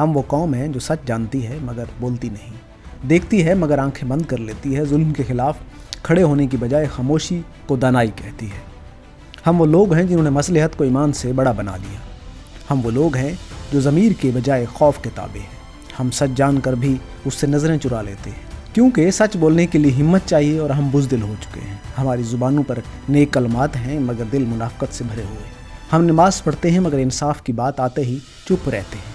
ہم وہ قوم ہیں جو سچ جانتی ہے مگر بولتی نہیں، دیکھتی ہے مگر آنکھیں بند کر لیتی ہے، ظلم کے خلاف کھڑے ہونے کی بجائے خاموشی کو دانائی کہتی ہے۔ ہم وہ لوگ ہیں جنہوں نے مصلحت کو ایمان سے بڑا بنا لیا۔ ہم وہ لوگ ہیں جو ضمیر کے بجائے خوف کے تابع ہیں۔ ہم سچ جان کر بھی اس سے نظریں چرا لیتے ہیں، کیونکہ سچ بولنے کے لیے ہمت چاہیے اور ہم بزدل ہو چکے ہیں۔ ہماری زبانوں پر نیک کلمات ہیں مگر دل منافقت سے بھرے ہوئے۔ ہم نماز پڑھتے ہیں مگر انصاف کی بات آتے ہی چپ رہتے ہیں۔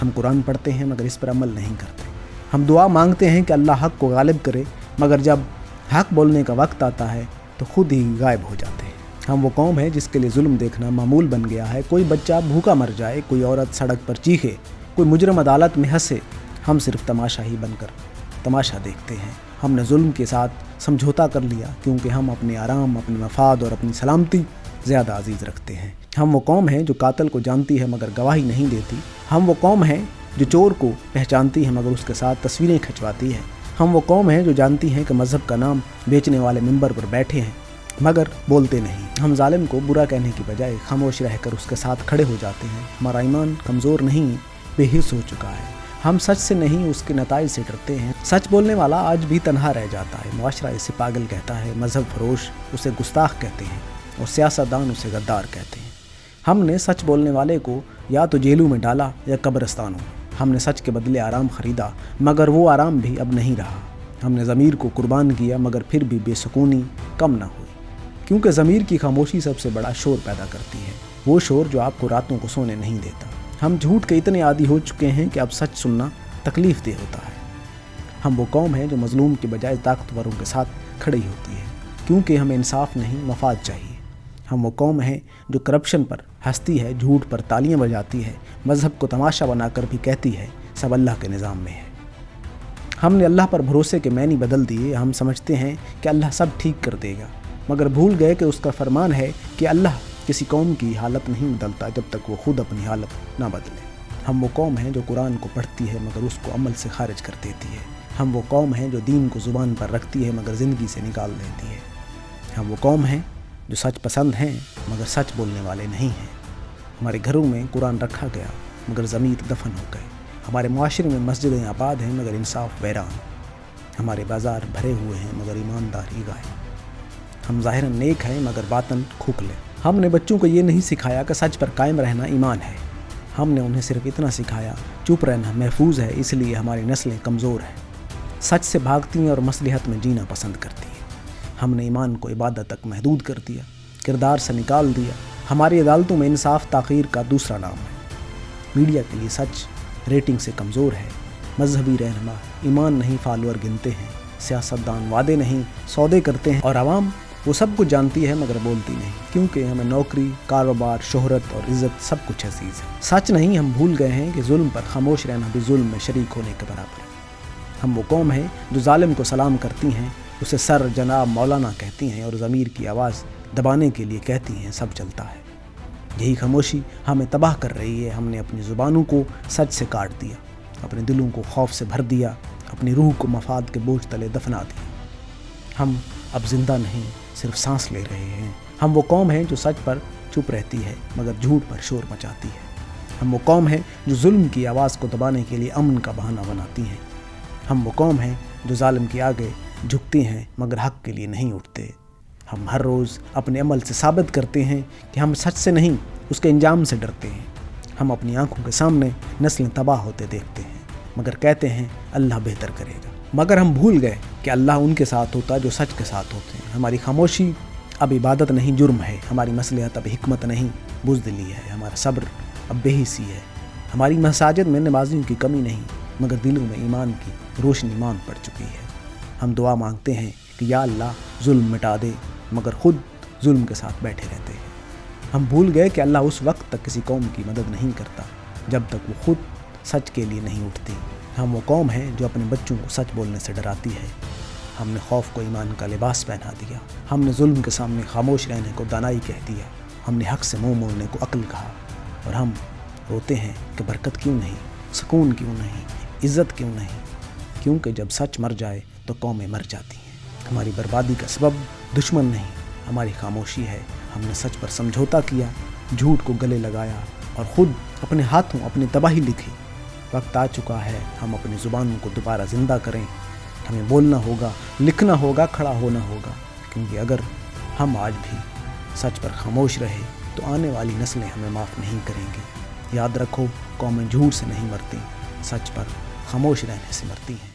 ہم قرآن پڑھتے ہیں مگر اس پر عمل نہیں کرتے۔ ہم دعا مانگتے ہیں کہ اللہ حق کو غالب کرے، مگر جب حق بولنے کا وقت آتا ہے تو خود ہی غائب ہو جاتے ہیں۔ ہم وہ قوم ہے جس کے لیے ظلم دیکھنا معمول بن گیا ہے۔ کوئی بچہ بھوکا مر جائے، کوئی عورت سڑک پر چیخے، کوئی مجرم عدالت میں ہنسے، ہم صرف تماشا ہی بن کر تماشا دیکھتے ہیں۔ ہم نے ظلم کے ساتھ سمجھوتا کر لیا کیونکہ ہم اپنے آرام، اپنے مفاد اور اپنی سلامتی زیادہ عزیز رکھتے ہیں۔ ہم وہ قوم ہیں جو قاتل کو جانتی ہے مگر گواہی نہیں دیتی۔ ہم وہ قوم ہیں جو چور کو پہچانتی ہے مگر اس کے ساتھ تصویریں کھنچواتی ہے۔ ہم وہ قوم ہیں جو جانتی ہیں کہ مذہب کا نام بیچنے والے ممبر پر بیٹھے ہیں مگر بولتے نہیں۔ ہم ظالم کو برا کہنے کی بجائے خاموش رہ کر اس کے ساتھ کھڑے ہو جاتے ہیں۔ ہمارا ایمان کمزور نہیں، بے حس ہو چکا ہے۔ ہم سچ سے نہیں، اس کے نتائج سے ڈرتے ہیں۔ سچ بولنے والا آج بھی تنہا رہ جاتا ہے۔ معاشرہ اسے پاگل کہتا ہے، مذہب فروش اسے گستاخ کہتے ہیں اور سیاستدان اسے غدار کہتے ہیں۔ ہم نے سچ بولنے والے کو یا تو جیلوں میں ڈالا یا قبرستانوں میں۔ ہم نے سچ کے بدلے آرام خریدا مگر وہ آرام بھی اب نہیں رہا۔ ہم نے ضمیر کو قربان کیا مگر پھر بھی بے سکونی کم نہ ہوئی، کیونکہ ضمیر کی خاموشی سب سے بڑا شور پیدا کرتی ہے، وہ شور جو آپ کو راتوں کو سونے نہیں دیتا۔ ہم جھوٹ کے اتنے عادی ہو چکے ہیں کہ اب سچ سننا تکلیف دہ ہوتا ہے۔ ہم وہ قوم ہیں جو مظلوم کے بجائے طاقتوروں کے ساتھ کھڑی ہوتی ہے، کیونکہ ہمیں انصاف نہیں، مفاد چاہیے۔ ہم وہ قوم ہیں جو کرپشن پر ہنستی ہے، جھوٹ پر تالیاں بجاتی ہے، مذہب کو تماشا بنا کر بھی کہتی ہے سب اللہ کے نظام میں ہے۔ ہم نے اللہ پر بھروسے کے معنی بدل دیے۔ ہم سمجھتے ہیں کہ اللہ سب ٹھیک کر دے گا مگر بھول گئے کہ اس کا فرمان ہے کہ اللہ کسی قوم کی حالت نہیں بدلتا جب تک وہ خود اپنی حالت نہ بدلے۔ ہم وہ قوم ہیں جو قرآن کو پڑھتی ہے مگر اس کو عمل سے خارج کر دیتی ہے۔ ہم وہ قوم ہیں جو دین کو زبان پر رکھتی ہے مگر زندگی سے نکال دیتی ہے۔ ہم وہ قوم ہیں جو سچ پسند ہیں مگر سچ بولنے والے نہیں ہیں۔ ہمارے گھروں میں قرآن رکھا گیا مگر ضمیر دفن ہو گئے۔ ہمارے معاشرے میں مسجدیں آباد ہیں مگر انصاف ویران۔ ہمارے بازار بھرے ہوئے ہیں مگر ایمانداری غائب۔ ہم ظاہراً نیک ہیں مگر باطن کھوکھلے۔ ہم نے بچوں کو یہ نہیں سکھایا کہ سچ پر قائم رہنا ایمان ہے۔ ہم نے انہیں صرف اتنا سکھایا چپ رہنا محفوظ ہے، اس لیے ہماری نسلیں کمزور ہیں، سچ سے بھاگتی ہیں اور مصلحت میں جینا پسند کرتی ہیں۔ ہم نے ایمان کو عبادت تک محدود کر دیا، کردار سے نکال دیا۔ ہماری عدالتوں میں انصاف تاخیر کا دوسرا نام ہے۔ میڈیا کے لیے سچ ریٹنگ سے کمزور ہے۔ مذہبی رہنما ایمان نہیں فالوور گنتے ہیں، سیاستدان وعدے نہیں سودے کرتے ہیں، اور عوام وہ سب کچھ جانتی ہے مگر بولتی نہیں، کیونکہ ہمیں نوکری، کاروبار، شہرت اور عزت سب کچھ عزیز ہے۔ سچ نہیں، ہم بھول گئے ہیں کہ ظلم پر خاموش رہنا بھی ظلم میں شریک ہونے کے برابر ہے۔ ہم وہ قوم ہیں جو ظالم کو سلام کرتی ہیں، اسے سر، جناب، مولانا کہتی ہیں اور ضمیر کی آواز دبانے کے لیے کہتی ہیں سب چلتا ہے۔ یہی خاموشی ہمیں تباہ کر رہی ہے۔ ہم نے اپنی زبانوں کو سچ سے کاٹ دیا، اپنے دلوں کو خوف سے بھر دیا، اپنی روح کو مفاد کے بوجھ تلے دفنا دیا۔ ہم اب زندہ نہیں، صرف سانس لے رہے ہیں۔ ہم وہ قوم ہیں جو سچ پر چپ رہتی ہے مگر جھوٹ پر شور مچاتی ہے۔ ہم وہ قوم ہیں جو ظلم کی آواز کو دبانے کے لیے امن کا بہانہ بناتی ہیں۔ ہم وہ قوم ہیں جو ظالم کے آگے جھکتی ہیں مگر حق کے لیے نہیں اٹھتے۔ ہم ہر روز اپنے عمل سے ثابت کرتے ہیں کہ ہم سچ سے نہیں، اس کے انجام سے ڈرتے ہیں۔ ہم اپنی آنکھوں کے سامنے نسلیں تباہ ہوتے دیکھتے ہیں مگر کہتے ہیں اللہ بہتر کرے گا۔ مگر ہم بھول گئے کہ اللہ ان کے ساتھ ہوتا جو سچ کے ساتھ ہوتے ہیں۔ ہماری خاموشی اب عبادت نہیں، جرم ہے۔ ہماری مصلحت اب حکمت نہیں، بزدلی ہے۔ ہمارا صبر اب بے حسی ہے۔ ہماری مساجد میں نمازیوں کی کمی نہیں مگر دلوں میں ایمان کی روشنی مان پڑ چکی ہے۔ ہم دعا مانگتے ہیں کہ یا اللہ ظلم مٹا دے مگر خود ظلم کے ساتھ بیٹھے رہتے ہیں۔ ہم بھول گئے کہ اللہ اس وقت تک کسی قوم کی مدد نہیں کرتا جب تک وہ خود سچ کے لیے نہیں اٹھتی۔ ہم وہ قوم ہیں جو اپنے بچوں کو سچ بولنے سے ڈراتی ہے۔ ہم نے خوف کو ایمان کا لباس پہنا دیا۔ ہم نے ظلم کے سامنے خاموش رہنے کو دانائی کہہ دیا۔ ہم نے حق سے منہ موڑنے کو عقل کہا، اور ہم روتے ہیں کہ برکت کیوں نہیں، سکون کیوں نہیں، عزت کیوں نہیں، کیونکہ جب سچ مر جائے تو قومیں مر جاتی ہیں۔ ہماری بربادی کا سبب دشمن نہیں، ہماری خاموشی ہے۔ ہم نے سچ پر سمجھوتا کیا، جھوٹ کو گلے لگایا اور خود اپنے ہاتھوں اپنی تباہی لکھی۔ وقت آ چکا ہے ہم اپنی زبانوں کو دوبارہ زندہ کریں. ہمیں بولنا ہوگا, لکھنا ہوگا, کھڑا ہونا ہوگا, کیونکہ اگر ہم آج بھی سچ پر خاموش رہے تو آنے والی نسلیں ہمیں معاف نہیں کریں گی. یاد رکھو, قومیں جھوٹ سے نہیں مرتی, سچ پر خاموش رہنے سے مرتی ہیں.